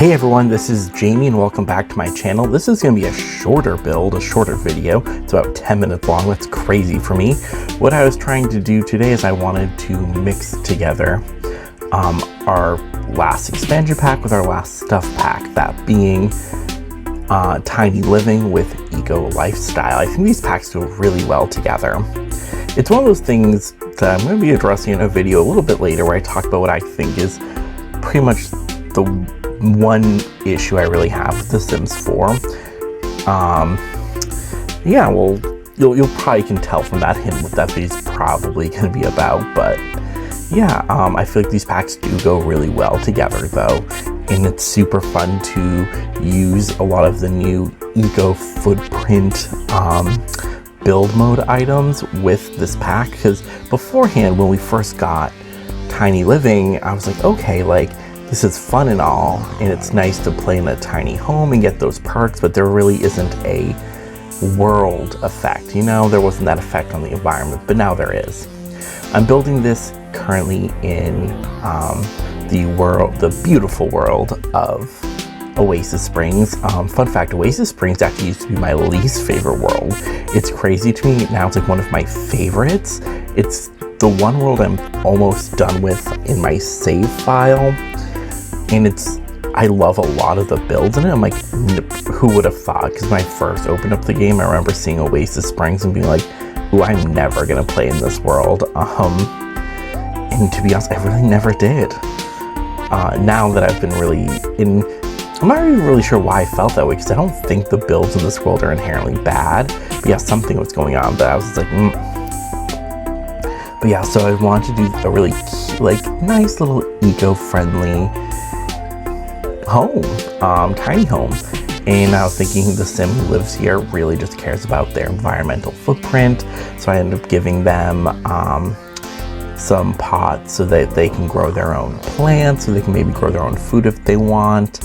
Hey everyone, this is Jamie and welcome back to my channel. This is going to be a shorter build, a shorter video. It's about 10 minutes long. That's crazy for me. What I was trying to do today is I wanted to mix together our last expansion pack with our last stuff pack, that being Tiny Living with Eco Lifestyle. I think these packs go really well together. It's one of those things that I'm going to be addressing in a video a little bit later where I talk about what I think is pretty much the one issue I really have with The Sims 4. Yeah, well, you'll probably can tell from that hint what that video is probably going to be about, but yeah, I feel like these packs do go really well together though, and it's super fun to use a lot of the new eco footprint build mode items with this pack, because beforehand when we first got Tiny Living, I was like, okay, like, this is fun and all, and it's nice to play in a tiny home and get those perks, but there really isn't a world effect. You know, there wasn't that effect on the environment, but now there is. I'm building this currently in the beautiful world of Oasis Springs. Fun fact, Oasis Springs actually used to be my least favorite world. It's crazy to me. Now it's like one of my favorites. It's the one world I'm almost done with in my save file. And I love a lot of the builds in it. I'm like, who would have thought? Because when I first opened up the game, I remember seeing Oasis Springs and being like, ooh, I'm never gonna play in this world. And to be honest, I really never did. Now that I've been really I'm not even really sure why I felt that way, because I don't think the builds in this world are inherently bad. But yeah, something was going on that I was just like, But yeah, so I wanted to do a really nice little eco-friendly home, tiny home. And I was thinking the Sim who lives here really just cares about their environmental footprint, so I ended up giving them some pots so that they can grow their own plants, so they can maybe grow their own food if they want.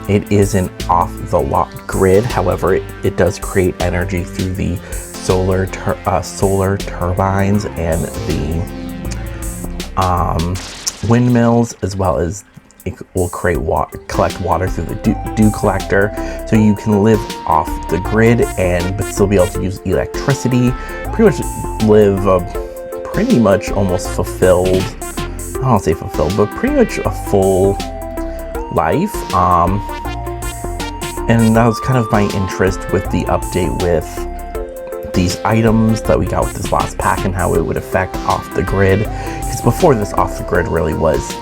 It is an off-the-lot grid, however it does create energy through the solar turbines and the windmills, as well as it will collect water through the dew collector, so you can live off the grid but still be able to use electricity. Pretty much live a pretty much almost fulfilled, I don't want to say fulfilled, but pretty much a full life. And that was kind of my interest with the update with these items that we got with this last pack and how it would affect off the grid. Because before this, off the grid really was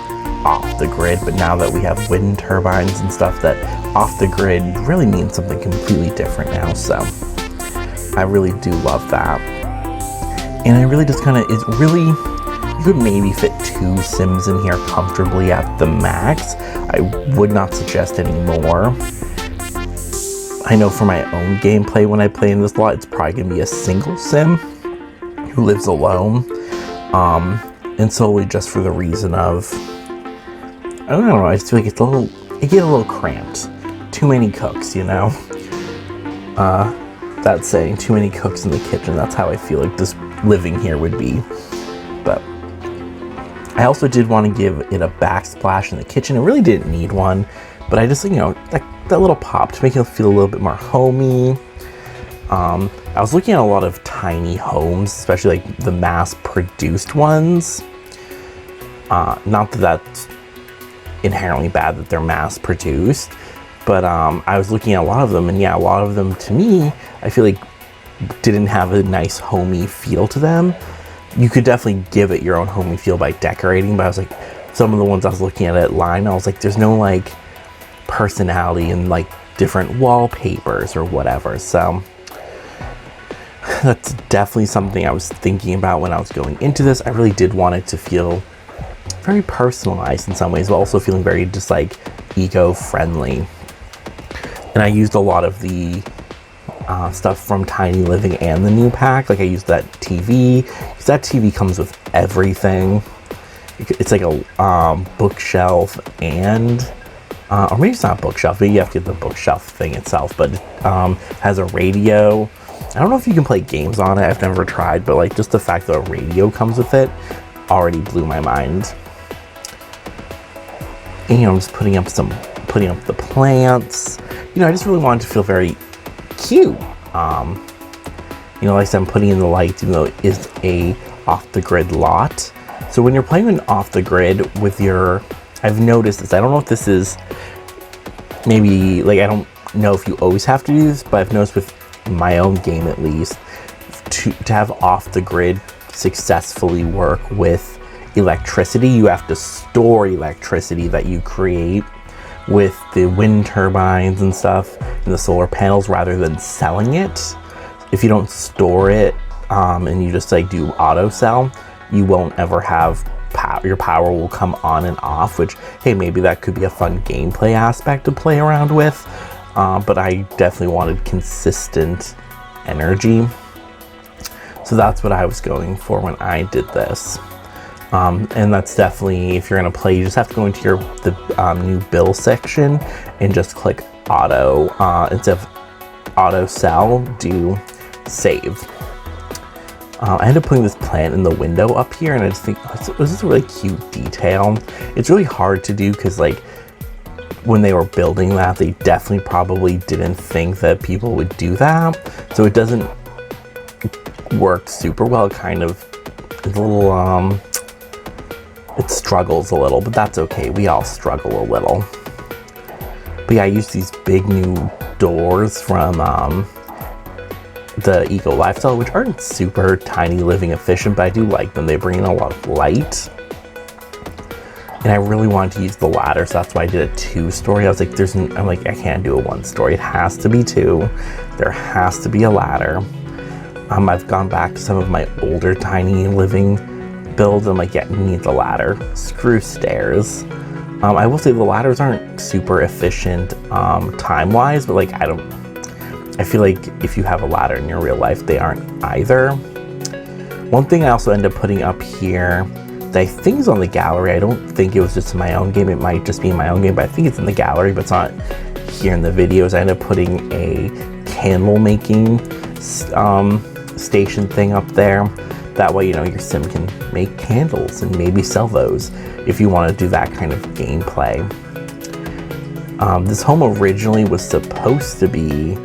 off the grid, but now that we have wind turbines and stuff, that off the grid really means something completely different now. So I really do love that, and I really just you could maybe fit 2 Sims in here comfortably at the max. I would not suggest any more. I know for my own gameplay, when I play in this lot, it's probably gonna be a single Sim who lives alone, and solely just for the reason of, I don't know, I just feel like it get a little cramped. Too many cooks, you know? That saying, too many cooks in the kitchen. That's how I feel like this living here would be. But I also did want to give it a backsplash in the kitchen. It really didn't need one, but I just, that little pop to make it feel a little bit more homey. I was looking at a lot of tiny homes, especially like the mass-produced ones. Not that that's inherently bad that they're mass-produced, but I was looking at a lot of them, and yeah, a lot of them to me, I feel like didn't have a nice homey feel to them. You could definitely give it your own homey feel by decorating, but I was like, some of the ones I was looking at line, I was like, there's no like personality in like different wallpapers or whatever. So that's definitely something I was thinking about when I was going into this. I really did want it to feel very personalized in some ways, but also feeling very just like eco-friendly. And I used a lot of the stuff from Tiny Living and the new pack. Like I used that TV, because that TV comes with everything. It's like a bookshelf and or maybe it's not a bookshelf, maybe you have to get the bookshelf thing itself, but has a radio. I don't know if you can play games on it, I've never tried, but like just the fact that a radio comes with it already blew my mind. And I'm just putting up some putting up the plants. You know, I just really wanted to feel very cute. You know, like I said, I'm putting in the lights, even though it is a off-the-grid lot. So when you're playing an off-the-grid with your, I've noticed this, I don't know if this is maybe, like, I don't know if you always have to do this, but I've noticed with my own game at least, to have off-the-grid successfully work with electricity, you have to store electricity that you create with the wind turbines and stuff and the solar panels rather than selling it. If you don't store it and you just like do auto sell, you won't ever have power. Your power will come on and off, which, hey, maybe that could be a fun gameplay aspect to play around with. But I definitely wanted consistent energy. So that's what I was going for when I did this. And that's definitely, if you're gonna play, you just have to go into the new bill section and just click auto, instead of auto sell, do save. I ended up putting this plant in the window up here, and I just think, oh, this is a really cute detail. It's really hard to do because, like, when they were building that, they definitely probably didn't think that people would do that. So it doesn't work super well. It kind of, it's a little, it struggles a little, but that's okay. We all struggle a little. But yeah, I used these big new doors from the Eco Lifestyle, which aren't super tiny living efficient, but I do like them. They bring in a lot of light. And I really wanted to use the ladder, so that's why I did a 2-story. I was like, I'm like, I can't do a 1-story. It has to be 2. There has to be a ladder. I've gone back to some of my older tiny living builds. I'm like, yeah, it needs a ladder. Screw stairs. I will say the ladders aren't super efficient time-wise, but like, I feel like if you have a ladder in your real life, they aren't either. One thing I also ended up putting up here that I think is on the gallery. I don't think it was just in my own game. It might just be in my own game, but I think it's in the gallery, but it's not here in the videos. I ended up putting a candle making station thing up there. That way, you know, your sim can make candles and maybe sell those if you want to do that kind of gameplay. This home originally was supposed to be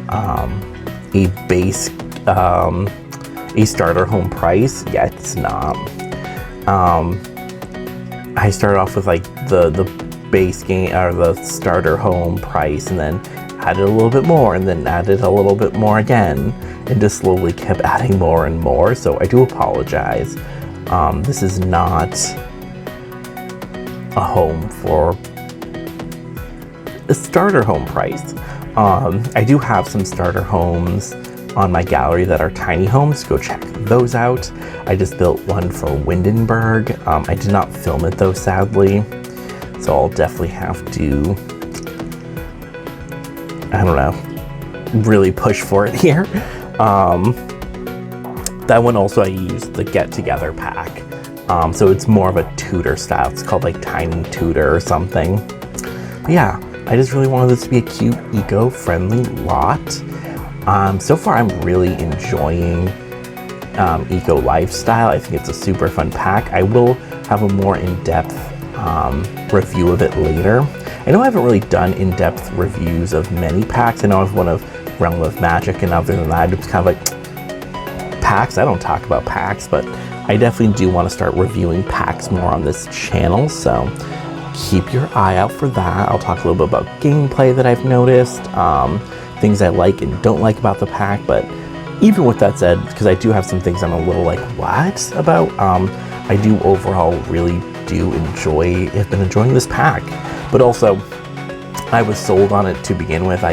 a base, a starter home price. Yeah, it's not. I started off with like the base game or the starter home price, and then added a little bit more, and then added a little bit more again, and just slowly kept adding more and more. So I do apologize. This is not a home for a starter home price. I do have some starter homes on my gallery that are tiny homes. Go check those out. I just built one for Windenburg. I did not film it though, sadly. So I'll definitely have to, I don't know, really push for it here. That one also I used the Get Together pack. So it's more of a Tudor style. It's called like Tiny Tudor or something. But yeah, I just really wanted this to be a cute, eco-friendly lot. So far I'm really enjoying Eco Lifestyle. I think it's a super fun pack. I will have a more in-depth review of it later. I know I haven't really done in-depth reviews of many packs. I know I've one of Realm of Magic, and other than that, it's kind of like packs. I don't talk about packs, but I definitely do want to start reviewing packs more on this channel, so keep your eye out for that. I'll talk a little bit about gameplay that I've noticed, things I like and don't like about the pack. But even with that said, because I do have some things I'm a little like, what about, I do overall really do have been enjoying this pack. But also, I was sold on it to begin with.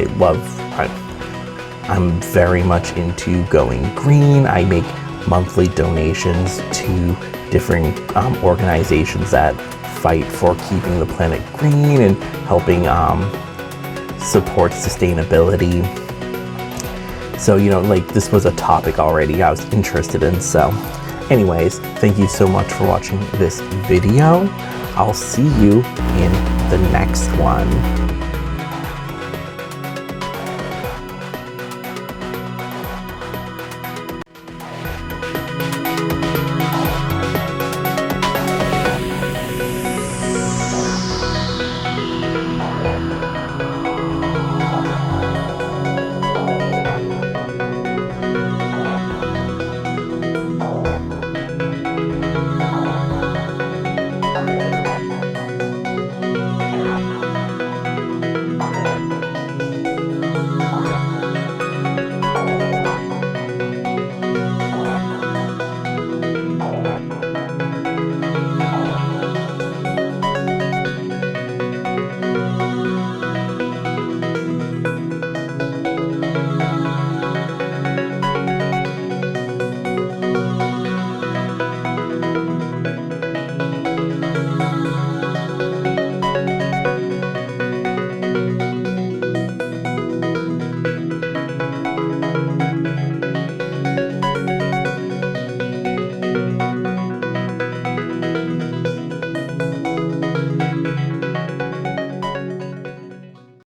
I'm very much into going green. I make monthly donations to different organizations that fight for keeping the planet green and helping support sustainability. So, you know, like, this was a topic already I was interested in. So anyways, thank you so much for watching this video. I'll see you in the next one.